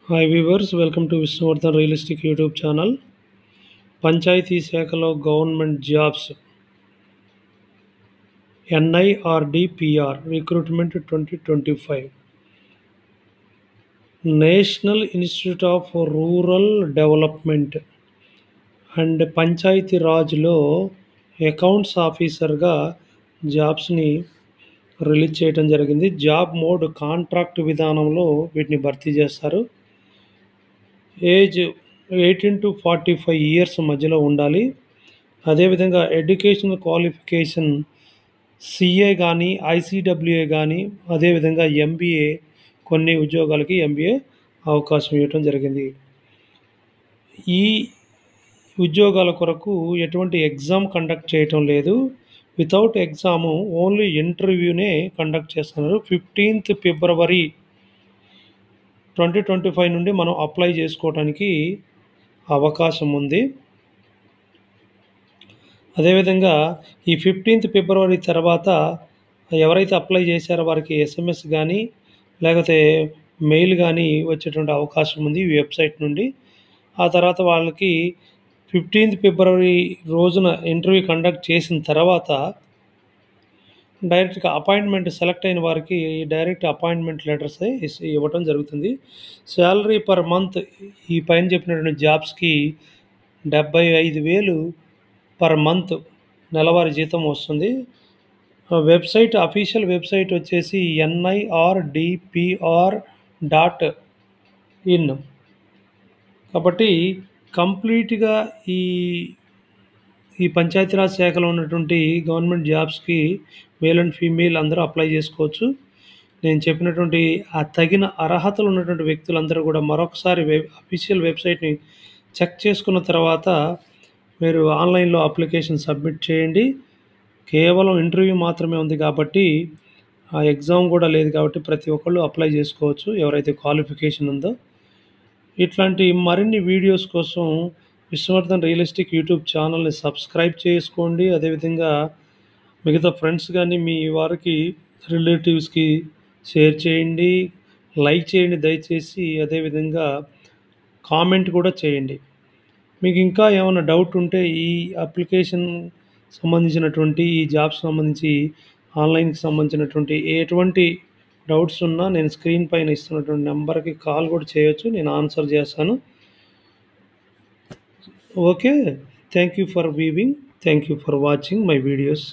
Hi viewers, welcome to Vishnuvardhan realistic YouTube channel. Panchayat శాఖలో government jobs NIRDPR recruitment 2025. National institute of rural development and panchayati రాజ్లో accounts ఆఫీసర్గా జాబ్స్ని release చేయడం జరిగింది. Job mode contract విధానంలో వీటిని భర్తీ చేస్తారు. ఏజ్ 18 to 45 ఇయర్స్ మధ్యలో ఉండాలి. అదేవిధంగా ఎడ్యుకేషనల్ క్వాలిఫికేషన్ CA కానీ ICWA కానీ అదేవిధంగా MBA, కొన్ని ఉద్యోగాలకి MBA అవకాశం ఇవ్వటం జరిగింది. ఈ ఉద్యోగాల కొరకు ఎటువంటి ఎగ్జామ్ కండక్ట్ చేయటం లేదు. వితౌట్ ఎగ్జాము ఓన్లీ ఇంటర్వ్యూనే కండక్ట్ చేస్తున్నారు. 15th ఫిబ్రవరి 2025 నుండి మనం అప్లై చేసుకోవడానికి అవకాశం ఉంది. అదేవిధంగా ఈ 15th ఫిబ్రవరి తర్వాత ఎవరైతే అప్లై చేశారో వారికి SMS కానీ లేకపోతే మెయిల్ కానీ వచ్చేటువంటి అవకాశం ఉంది ఈ వెబ్సైట్ నుండి. ఆ తర్వాత వాళ్ళకి 15th ఫిబ్రవరి రోజున ఇంటర్వ్యూ కండక్ట్ చేసిన తర్వాత డైరెక్ట్గా అపాయింట్మెంట్ సెలెక్ట్ అయిన వారికి డైరెక్ట్ అపాయింట్మెంట్ లెటర్స్ ఇవ్వటం జరుగుతుంది. శాలరీ పర్ మంత్ ఈ పైన చెప్పినటువంటి జాబ్స్కి 75,000 పర్ మంత్ నెలవారీ జీతం వస్తుంది. అఫీషియల్ వెబ్సైట్ వచ్చేసి NIRDPR.in. కాబట్టి కంప్లీట్గా ఈ పంచాయతీరాజ్ శాఖలో ఉన్నటువంటి గవర్నమెంట్ జాబ్స్కి మేల్ అండ్ ఫీమేల్ అందరూ అప్లై చేసుకోవచ్చు. నేను చెప్పినటువంటి ఆ తగిన అర్హతలు ఉన్నటువంటి వ్యక్తులందరూ కూడా మరొకసారి అఫీషియల్ వెబ్సైట్ని చెక్ చేసుకున్న తర్వాత మీరు ఆన్లైన్లో అప్లికేషన్ సబ్మిట్ చేయండి. కేవలం ఇంటర్వ్యూ మాత్రమే ఉంది కాబట్టి ఆ ఎగ్జామ్ కూడా లేదు కాబట్టి ప్రతి ఒక్కళ్ళు అప్లై చేసుకోవచ్చు ఎవరైతే క్వాలిఫికేషన్ ఉందో. ఇట్లాంటి మరిన్ని వీడియోస్ కోసం విష్ణువర్ధన్ రియలిస్టిక్ యూట్యూబ్ ఛానల్ని సబ్స్క్రైబ్ చేసుకోండి. అదేవిధంగా మిగతా ఫ్రెండ్స్ కానీ మీ వారికి రిలేటివ్స్కి షేర్ చేయండి, లైక్ చేయండి దయచేసి. అదేవిధంగా కామెంట్ కూడా చేయండి. మీకు ఇంకా ఏమైనా డౌట్ ఉంటే ఈ అప్లికేషన్ సంబంధించినటువంటి ఈ జాబ్స్ సంబంధించి ఆన్లైన్కి సంబంధించినటువంటి ఎటువంటి డౌట్స్ ఉన్నా నేను స్క్రీన్ పైన ఇస్తున్నటువంటి నెంబర్కి కాల్ కూడా చేయొచ్చు, నేను ఆన్సర్ చేస్తాను. Okay, thank you for viewing, thank you for watching my videos.